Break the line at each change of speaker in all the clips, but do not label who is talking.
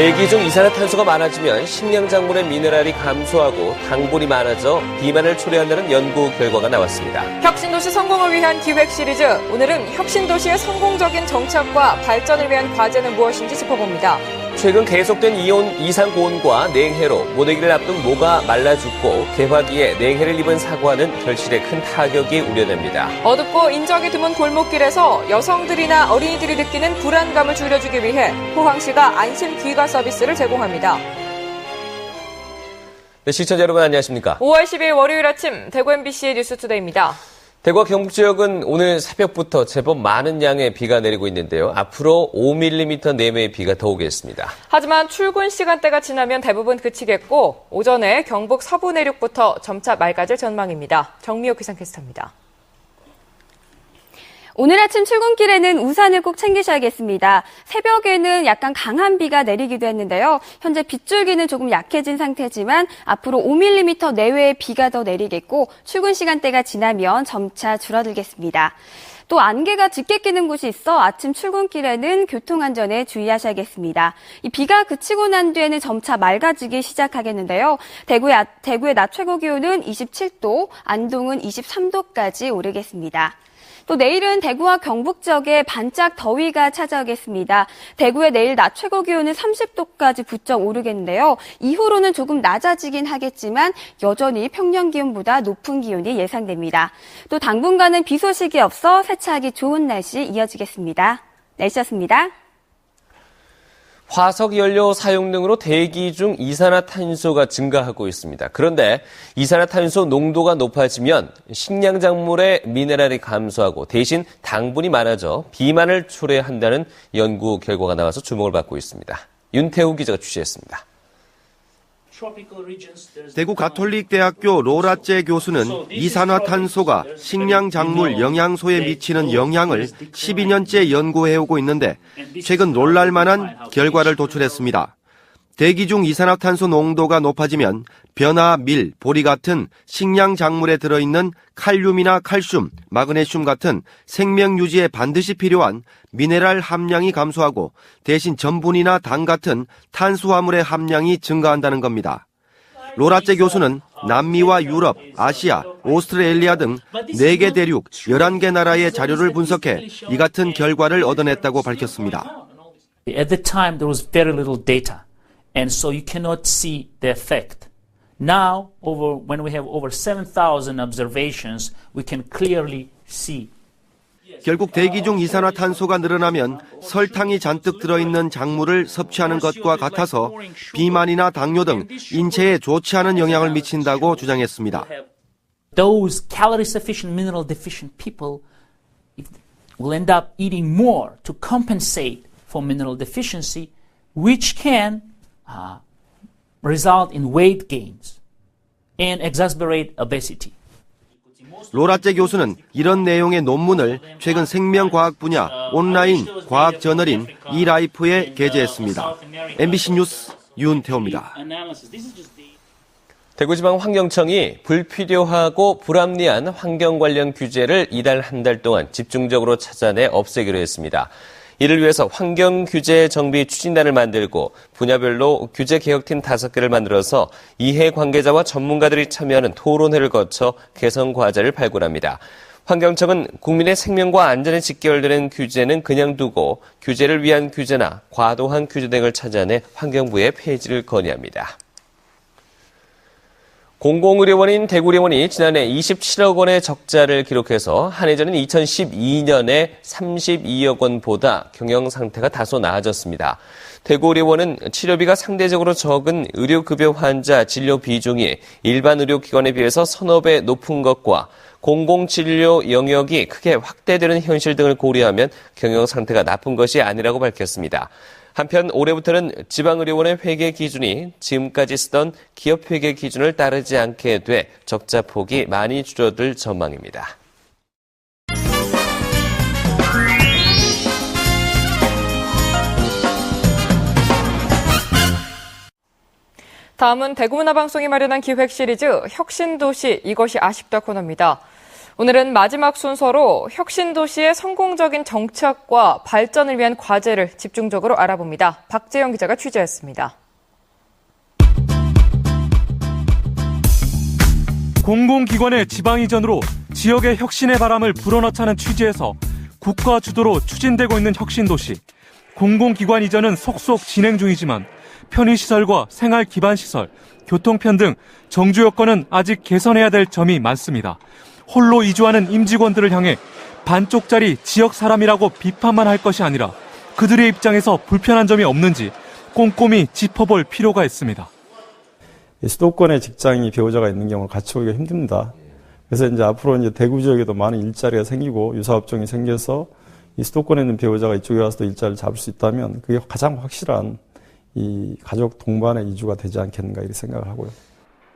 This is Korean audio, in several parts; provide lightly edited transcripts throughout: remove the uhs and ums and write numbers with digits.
대기 중 이산화탄소가 많아지면 식량작물의 미네랄이 감소하고 당분이 많아져 비만을 초래한다는 연구 결과가 나왔습니다.
혁신도시 성공을 위한 기획 시리즈. 오늘은 혁신도시의 성공적인 정착과 발전을 위한 과제는 무엇인지 짚어봅니다.
최근 계속된 이상 고온과 냉해로 모내기를 앞둔 모가 말라 죽고 개화기에 냉해를 입은 사과는 결실에 큰 타격이 우려됩니다.
어둡고 인적이 드문 골목길에서 여성들이나 어린이들이 느끼는 불안감을 줄여주기 위해 포항시가 안심 귀가 서비스를 제공합니다.
네, 시청자 여러분 안녕하십니까?
5월 10일 월요일 아침 대구 MBC의 뉴스투데이입니다.
대구와 경북 지역은 오늘 새벽부터 제법 많은 양의 비가 내리고 있는데요. 앞으로 5mm 내외의 비가 더 오겠습니다.
하지만 출근 시간대가 지나면 대부분 그치겠고 오전에 경북 서부 내륙부터 점차 맑아질 전망입니다. 정미호 기상캐스터입니다.
오늘 아침 출근길에는 우산을 꼭 챙기셔야겠습니다. 새벽에는 약간 강한 비가 내리기도 했는데요. 현재 빗줄기는 조금 약해진 상태지만 앞으로 5mm 내외의 비가 더 내리겠고 출근 시간대가 지나면 점차 줄어들겠습니다. 또 안개가 짙게 끼는 곳이 있어 아침 출근길에는 교통안전에 주의하셔야겠습니다. 이 비가 그치고 난 뒤에는 점차 맑아지기 시작하겠는데요. 대구의 낮 최고 기온은 27도, 안동은 23도까지 오르겠습니다. 또 내일은 대구와 경북 지역에 반짝 더위가 찾아오겠습니다. 대구의 내일 낮 최고 기온은 30도까지 부쩍 오르겠는데요. 이후로는 조금 낮아지긴 하겠지만 여전히 평년 기온보다 높은 기온이 예상됩니다. 또 당분간은 비 소식이 없어 세차하기 좋은 날씨 이어지겠습니다. 날씨였습니다.
화석 연료 사용 등으로 대기 중 이산화탄소가 증가하고 있습니다. 그런데 이산화탄소 농도가 높아지면 식량작물의 미네랄이 감소하고 대신 당분이 많아져 비만을 초래한다는 연구 결과가 나와서 주목을 받고 있습니다. 윤태우 기자가 취재했습니다.
대구 가톨릭대학교 로라째 교수는 이산화탄소가 식량작물 영양소에 미치는 영향을 12년째 연구해오고 있는데 최근 놀랄만한 결과를 도출했습니다. 대기 중 이산화탄소 농도가 높아지면 벼나 밀, 보리 같은 식량작물에 들어있는 칼륨이나 칼슘, 마그네슘 같은 생명 유지에 반드시 필요한 미네랄 함량이 감소하고 대신 전분이나 당 같은 탄수화물의 함량이 증가한다는 겁니다. 로라째 교수는 남미와 유럽, 아시아, 오스트레일리아 등 4개 대륙 11개 나라의 자료를 분석해 이 같은 결과를 얻어냈다고 밝혔습니다.
At the time there was very little data and so you cannot see the effect. Now when we have over 7,000 observations we can clearly see.
결국 대기 중 이산화탄소가 늘어나면 설탕이 잔뜩 들어있는 작물을 섭취하는 것과 같아서 비만이나 당뇨 등 인체에 좋지 않은 영향을 미친다고 주장했습니다.
Those calorie sufficient, mineral deficient people will end up eating more to compensate for mineral deficiency, which can result in weight gains and exacerbate obesity.
로라째 교수는 이런 내용의 논문을 최근 생명과학 분야 온라인 과학 저널인 이라이프에 게재했습니다. MBC 뉴스 윤태호입니다.
대구지방환경청이 불필요하고 불합리한 환경 관련 규제를 이달 한 달 동안 집중적으로 찾아내 없애기로 했습니다. 이를 위해서 환경규제 정비 추진단을 만들고 분야별로 규제개혁팀 5개를 만들어서 이해관계자와 전문가들이 참여하는 토론회를 거쳐 개선 과제를 발굴합니다. 환경청은 국민의 생명과 안전에 직결되는 규제는 그냥 두고 규제를 위한 규제나 과도한 규제 등을 찾아내 환경부에 폐지를 건의합니다. 공공의료원인 대구의료원이 지난해 27억 원의 적자를 기록해서 한해전인 2012년에 32억 원보다 경영 상태가 다소 나아졌습니다. 대구의료원은 치료비가 상대적으로 적은 의료급여 환자 진료 비중이 일반 의료기관에 비해서 서너 배 높은 것과 공공진료 영역이 크게 확대되는 현실 등을 고려하면 경영 상태가 나쁜 것이 아니라고 밝혔습니다. 한편 올해부터는 지방의료원의 회계 기준이 지금까지 쓰던 기업 회계 기준을 따르지 않게 돼 적자 폭이 많이 줄어들 전망입니다.
다음은 대구문화방송이 마련한 기획 시리즈 혁신도시 이것이 아쉽다 코너입니다. 오늘은 마지막 순서로 혁신도시의 성공적인 정착과 발전을 위한 과제를 집중적으로 알아봅니다. 박재영 기자가 취재했습니다.
공공기관의 지방 이전으로 지역의 혁신의 바람을 불어넣자는 취지에서 국가 주도로 추진되고 있는 혁신도시. 공공기관 이전은 속속 진행 중이지만 편의시설과 생활기반시설, 교통편 등 정주 여건은 아직 개선해야 될 점이 많습니다. 홀로 이주하는 임직원들을 향해 반쪽짜리 지역 사람이라고 비판만 할 것이 아니라 그들의 입장에서 불편한 점이 없는지 꼼꼼히 짚어볼 필요가 있습니다.
수도권에 직장이 배우자가 있는 경우는 같이 오기가 힘듭니다. 그래서 이제 앞으로 이제 대구 지역에도 많은 일자리가 생기고 유사업종이 생겨서 이 수도권에 있는 배우자가 이쪽에 와서도 일자리를 잡을 수 있다면 그게 가장 확실한 이 가족 동반의 이주가 되지 않겠는가 이렇게 생각을 하고요.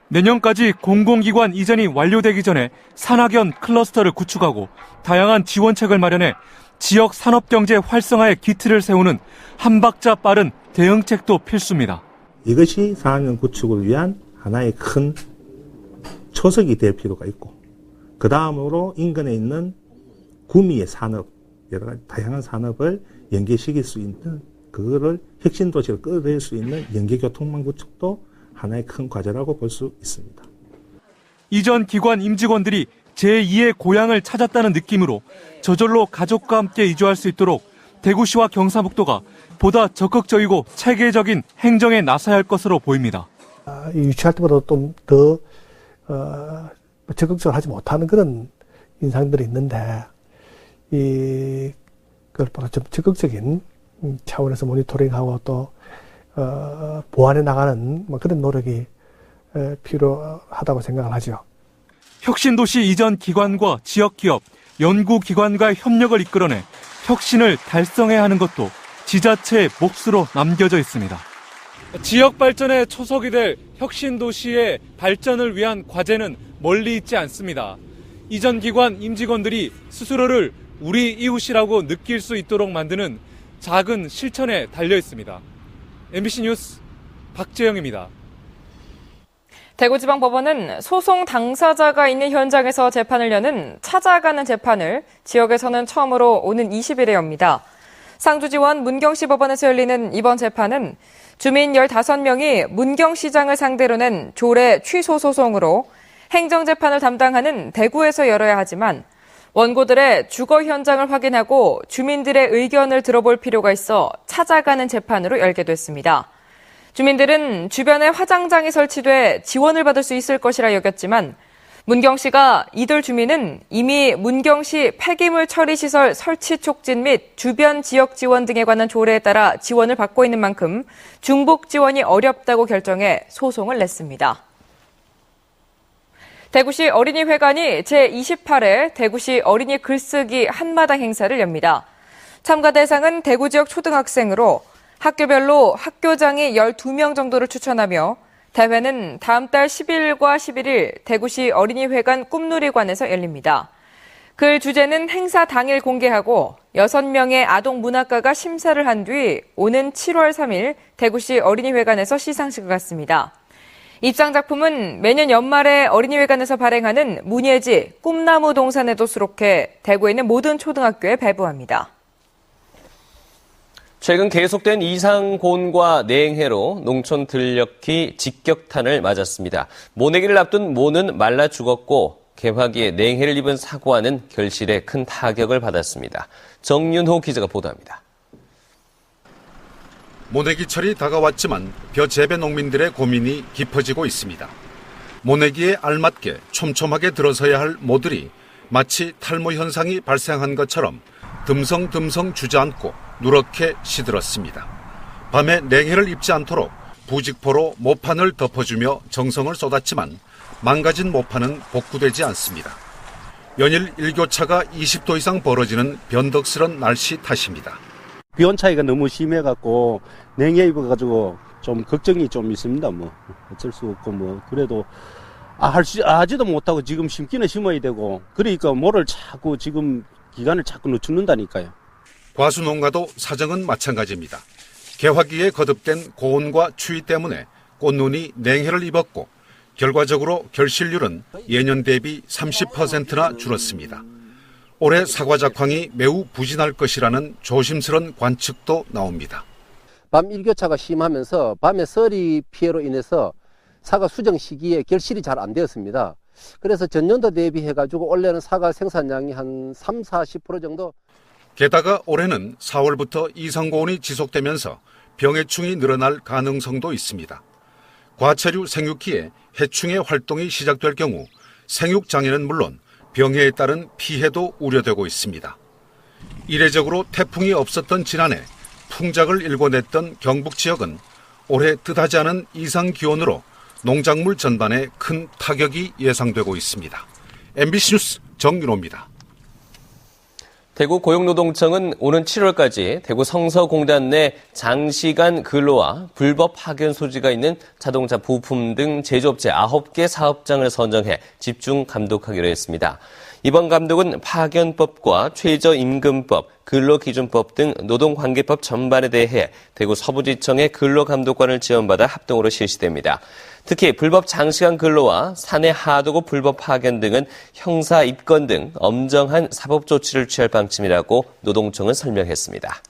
내년까지 공공기관 이전이 완료되기 전에 산학연 클러스터를 구축하고 다양한 지원책을 마련해 지역 산업경제 활성화의 기틀을 세우는 한 박자 빠른 대응책도 필수입니다.
이것이 산학연 구축을 위한 하나의 큰 초석이 될 필요가 있고 그 다음으로 인근에 있는 구미의 산업, 여러 가지 다양한 산업을 연계시킬 수 있는 그거를 혁신도시를 끌어들일 수 있는 연계교통망 구축도 하나의 큰 과제라고 볼 수 있습니다.
이전 기관 임직원들이 제2의 고향을 찾았다는 느낌으로 저절로 가족과 함께 이주할 수 있도록 대구시와 경상북도가 보다 적극적이고 체계적인 행정에 나서야 할 것으로 보입니다.
유치할 때보다 좀 더 적극적으로 하지 못하는 그런 인상들이 있는데 그걸 보다 좀 적극적인 차원에서 모니터링하고 또 보완해 나가는 그런 노력이 필요하다고 생각을 하죠.
혁신도시 이전 기관과 지역기업, 연구기관과의 협력을 이끌어내 혁신을 달성해야 하는 것도 지자체의 몫으로 남겨져 있습니다. 지역 발전의 초석이 될 혁신도시의 발전을 위한 과제는 멀리 있지 않습니다. 이전 기관 임직원들이 스스로를 우리 이웃이라고 느낄 수 있도록 만드는 작은 실천에 달려 있습니다. MBC 뉴스 박재영입니다.
대구지방법원은 소송 당사자가 있는 현장에서 재판을 여는 찾아가는 재판을 지역에서는 처음으로 오는 20일에 엽니다. 상주지원 문경시 법원에서 열리는 이번 재판은 주민 15명이 문경시장을 상대로 낸 조례 취소 소송으로 행정재판을 담당하는 대구에서 열어야 하지만 원고들의 주거 현장을 확인하고 주민들의 의견을 들어볼 필요가 있어 찾아가는 재판으로 열게 됐습니다. 주민들은 주변에 화장장이 설치돼 지원을 받을 수 있을 것이라 여겼지만 문경시가 이들 주민은 이미 문경시 폐기물 처리 시설 설치 촉진 및 주변 지역 지원 등에 관한 조례에 따라 지원을 받고 있는 만큼 중복 지원이 어렵다고 결정해 소송을 냈습니다. 대구시 어린이회관이 제28회 대구시 어린이 글쓰기 한마당 행사를 엽니다. 참가 대상은 대구 지역 초등학생으로 학교별로 학교장이 12명 정도를 추천하며 대회는 다음 달 10일과 11일 대구시 어린이회관 꿈누리관에서 열립니다. 글 주제는 행사 당일 공개하고 6명의 아동 문학가가 심사를 한 뒤 오는 7월 3일 대구시 어린이회관에서 시상식을 갖습니다. 입상 작품은 매년 연말에 어린이회관에서 발행하는 문예지 꿈나무 동산에도 수록해 대구에 있는 모든 초등학교에 배부합니다.
최근 계속된 이상고온과 냉해로 농촌 들녘이 직격탄을 맞았습니다. 모내기를 앞둔 모는 말라 죽었고 개화기에 냉해를 입은 사과는 결실에 큰 타격을 받았습니다. 정윤호 기자가 보도합니다.
모내기철이 다가왔지만 벼 재배 농민들의 고민이 깊어지고 있습니다. 모내기에 알맞게 촘촘하게 들어서야 할 모들이 마치 탈모 현상이 발생한 것처럼 듬성듬성 주저앉고 누렇게 시들었습니다. 밤에 냉해를 입지 않도록 부직포로 모판을 덮어주며 정성을 쏟았지만 망가진 모판은 복구되지 않습니다. 연일 일교차가 20도 이상 벌어지는 변덕스런 날씨 탓입니다.
기온 차이가 너무 심해갖고 냉해 입어가지고 좀 걱정이 좀 있습니다. 어쩔 수 없고 그래도 하지도 못하고 지금 심기는 심어야 되고 그러니까 뭐를 자꾸 지금 기간을 자꾸 늦춘다니까요.
과수농가도 사정은 마찬가지입니다. 개화기에 거듭된 고온과 추위 때문에 꽃눈이 냉해를 입었고 결과적으로 결실률은 예년 대비 30%나 줄었습니다. 올해 사과 작황이 매우 부진할 것이라는 조심스런 관측도 나옵니다.
밤 일교차가 심하면서 밤에 서리 피해로 인해서 사과 수정 시기에 결실이 잘 안 되었습니다. 그래서 전년도 대비해가지고 올해는 사과 생산량이 한 30-40% 정도.
게다가 올해는 4월부터 이상고온이 지속되면서 병해충이 늘어날 가능성도 있습니다. 과체류 생육기에 해충의 활동이 시작될 경우 생육장애는 물론 병해에 따른 피해도 우려되고 있습니다. 이례적으로 태풍이 없었던 지난해 풍작을 일궈냈던 경북 지역은 올해 뜻하지 않은 이상 기온으로 농작물 전반에 큰 타격이 예상되고 있습니다. MBC 뉴스 정윤호입니다.
대구 고용노동청은 오는 7월까지 대구 성서공단 내 장시간 근로와 불법 파견 소지가 있는 자동차 부품 등 제조업체 9개 사업장을 선정해 집중 감독하기로 했습니다. 이번 감독은 파견법과 최저임금법, 근로기준법 등 노동관계법 전반에 대해 대구 서부지청의 근로감독관을 지원받아 합동으로 실시됩니다. 특히 불법 장시간 근로와 사내 하도급 불법 파견 등은 형사 입건 등 엄정한 사법 조치를 취할 방침이라고 노동청은 설명했습니다.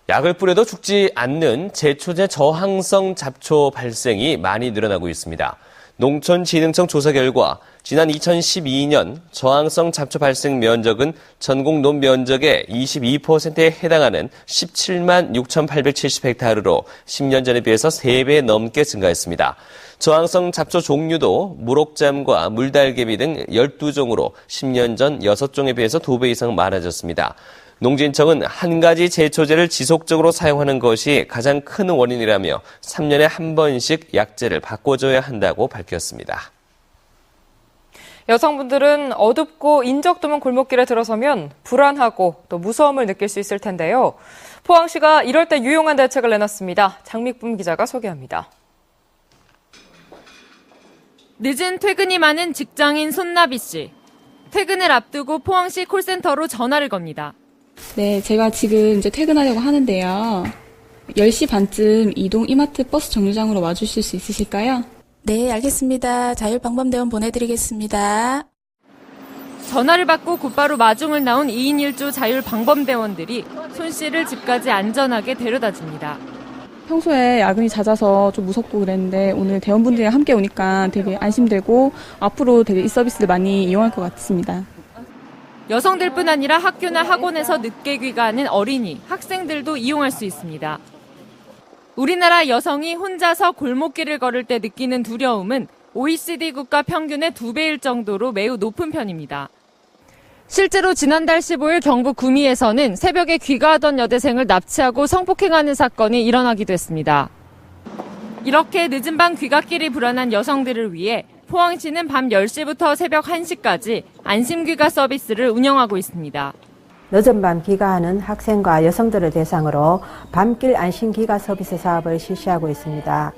약을 뿌려도 죽지 않는 제초제 저항성 잡초 발생이 많이 늘어나고 있습니다. 농촌진흥청 조사 결과 지난 2012년 저항성 잡초 발생 면적은 전국 논면적의 22%에 해당하는 17만 6,870헥타르로 10년 전에 비해서 3배 넘게 증가했습니다. 저항성 잡초 종류도 무록잠과 물달개비 등 12종으로 10년 전 6종에 비해서 2배 이상 많아졌습니다. 농진청은 한 가지 제초제를 지속적으로 사용하는 것이 가장 큰 원인이라며 3년에 한 번씩 약제를 바꿔줘야 한다고 밝혔습니다.
여성분들은 어둡고 인적 드문 골목길에 들어서면 불안하고 또 무서움을 느낄 수 있을 텐데요. 포항시가 이럴 때 유용한 대책을 내놨습니다. 장미쁨 기자가 소개합니다.
늦은 퇴근이 많은 직장인 손나비 씨. 퇴근을 앞두고 포항시 콜센터로 전화를 겁니다.
네, 제가 지금 이제 퇴근하려고 하는데요. 10시 반쯤 이동 이마트 버스 정류장으로 와주실 수 있으실까요?
네, 알겠습니다. 자율방범대원 보내드리겠습니다.
전화를 받고 곧바로 마중을 나온 2인 1조 자율방범대원들이 손 씨를 집까지 안전하게 데려다 줍니다.
평소에 야근이 잦아서 좀 무섭고 그랬는데 오늘 대원분들이랑 함께 오니까 되게 안심되고 앞으로 되게 이 서비스를 많이 이용할 것 같습니다.
여성들뿐 아니라 학교나 학원에서 늦게 귀가하는 어린이, 학생들도 이용할 수 있습니다. 우리나라 여성이 혼자서 골목길을 걸을 때 느끼는 두려움은 OECD 국가 평균의 2배일 정도로 매우 높은 편입니다. 실제로 지난달 15일 경북 구미에서는 새벽에 귀가하던 여대생을 납치하고 성폭행하는 사건이 일어나기도 했습니다. 이렇게 늦은 밤 귀갓길이 불안한 여성들을 위해 포항시는 밤 10시부터 새벽 1시까지 안심귀가 서비스를 운영하고 있습니다.
늦은 밤 귀가하는 학생과 여성들을 대상으로 밤길 안심귀가 서비스 사업을 실시하고 있습니다.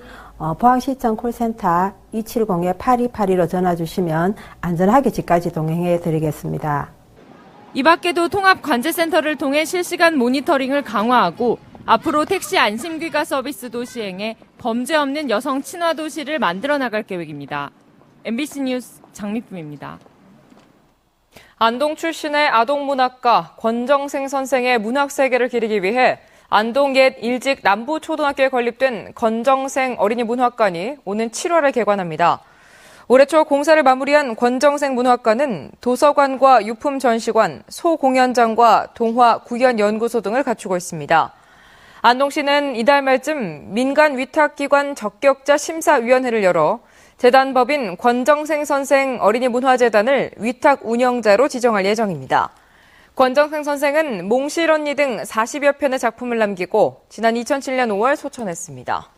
포항시청 콜센터 270-8282로 전화 주시면 안전하게 집까지 동행해 드리겠습니다.
이 밖에도 통합관제센터를 통해 실시간 모니터링을 강화하고 앞으로 택시 안심귀가 서비스도 시행해 범죄 없는 여성 친화 도시를 만들어 나갈 계획입니다. MBC 뉴스 장미쁨입니다.
안동 출신의 아동문학가 권정생 선생의 문학 세계를 기리기 위해 안동 옛 일직 남부초등학교에 건립된 권정생 어린이 문학관이 오는 7월에 개관합니다. 올해 초 공사를 마무리한 권정생 문학관은 도서관과 유품 전시관, 소공연장과 동화 구연 연구소 등을 갖추고 있습니다. 안동시는 이달 말쯤 민간 위탁기관 적격자 심사위원회를 열어 재단법인 권정생 선생 어린이 문화재단을 위탁 운영자로 지정할 예정입니다. 권정생 선생은 몽실 언니 등 40여 편의 작품을 남기고 지난 2007년 5월 소천했습니다.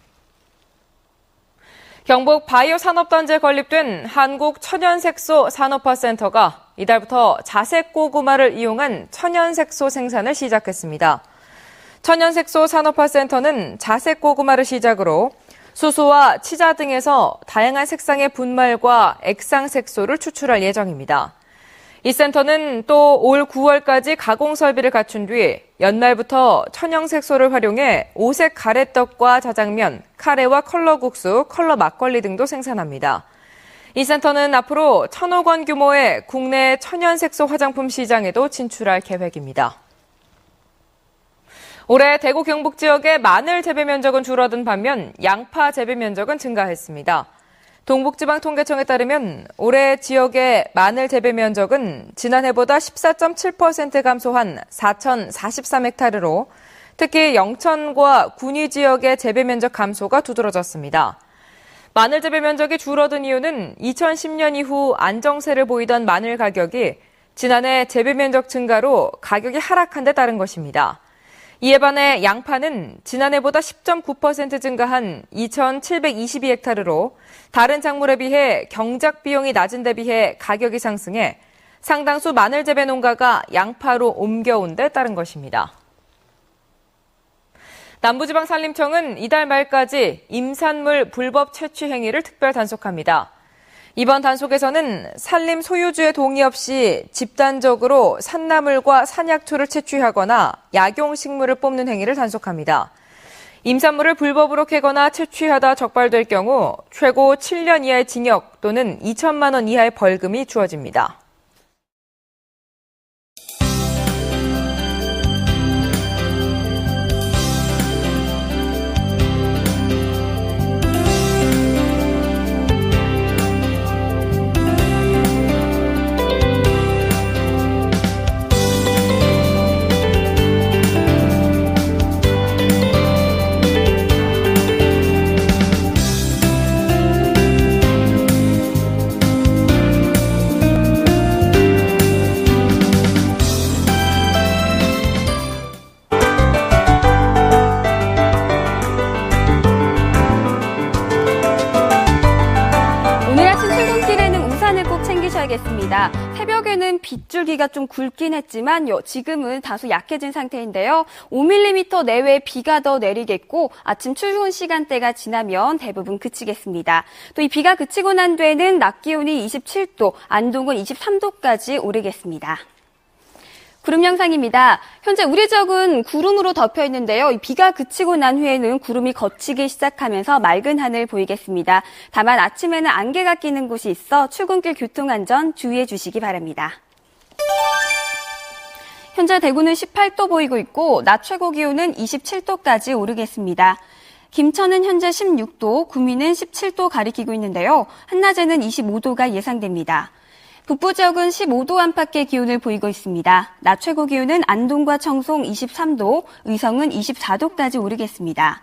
경북 바이오 산업단지에 건립된 한국천연색소 산업화센터가 이달부터 자색 고구마를 이용한 천연색소 생산을 시작했습니다. 천연색소 산업화센터는 자색 고구마를 시작으로 수소와 치자 등에서 다양한 색상의 분말과 액상 색소를 추출할 예정입니다. 이 센터는 또 올 9월까지 가공 설비를 갖춘 뒤 연말부터 천연색소를 활용해 오색 가래떡과 자장면, 카레와 컬러 국수, 컬러 막걸리 등도 생산합니다. 이 센터는 앞으로 1,000억 원 규모의 국내 천연색소 화장품 시장에도 진출할 계획입니다. 올해 대구 경북 지역의 마늘 재배 면적은 줄어든 반면 양파 재배 면적은 증가했습니다. 동북지방통계청에 따르면 올해 지역의 마늘 재배 면적은 지난해보다 14.7% 감소한 4,043헥타르로 특히 영천과 군위 지역의 재배 면적 감소가 두드러졌습니다. 마늘 재배 면적이 줄어든 이유는 2010년 이후 안정세를 보이던 마늘 가격이 지난해 재배 면적 증가로 가격이 하락한 데 따른 것입니다. 이에 반해 양파는 지난해보다 10.9% 증가한 2,722헥타르로 다른 작물에 비해 경작 비용이 낮은 데 비해 가격이 상승해 상당수 마늘 재배 농가가 양파로 옮겨온 데 따른 것입니다. 남부지방산림청은 이달 말까지 임산물 불법 채취 행위를 특별 단속합니다. 이번 단속에서는 산림 소유주의 동의 없이 집단적으로 산나물과 산약초를 채취하거나 약용식물을 뽑는 행위를 단속합니다. 임산물을 불법으로 캐거나 채취하다 적발될 경우 최고 7년 이하의 징역 또는 2천만 원 이하의 벌금이 주어집니다.
새벽에는 빗줄기가 좀 굵긴 했지만 지금은 다소 약해진 상태인데요. 5mm 내외의 비가 더 내리겠고 아침 출근 시간대가 지나면 대부분 그치겠습니다. 또 이 비가 그치고 난 뒤에는 낮 기온이 27도, 안동은 23도까지 오르겠습니다. 구름 영상입니다. 현재 우리 지역은 구름으로 덮여 있는데요. 비가 그치고 난 후에는 구름이 걷히기 시작하면서 맑은 하늘 보이겠습니다. 다만 아침에는 안개가 끼는 곳이 있어 출근길 교통안전 주의해 주시기 바랍니다. 현재 대구는 18도 보이고 있고 낮 최고 기온은 27도까지 오르겠습니다. 김천은 현재 16도, 구미는 17도 가리키고 있는데요. 한낮에는 25도가 예상됩니다. 북부 지역은 15도 안팎의 기온을 보이고 있습니다. 낮 최고 기온은 안동과 청송 23도, 의성은 24도까지 오르겠습니다.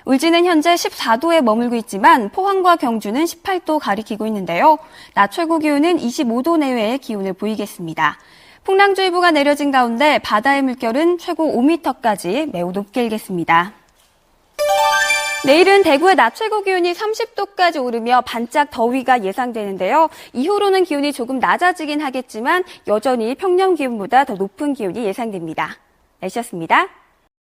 울진은 현재 14도에 머물고 있지만 포항과 경주는 18도 가리키고 있는데요. 낮 최고 기온은 25도 내외의 기온을 보이겠습니다. 풍랑주의보가 내려진 가운데 바다의 물결은 최고 5m까지 매우 높게 일겠습니다. 내일은 대구의 낮 최고 기온이 30도까지 오르며 반짝 더위가 예상되는데요. 이후로는 기온이 조금 낮아지긴 하겠지만 여전히 평년 기온보다 더 높은 기온이 예상됩니다. 날씨였습니다.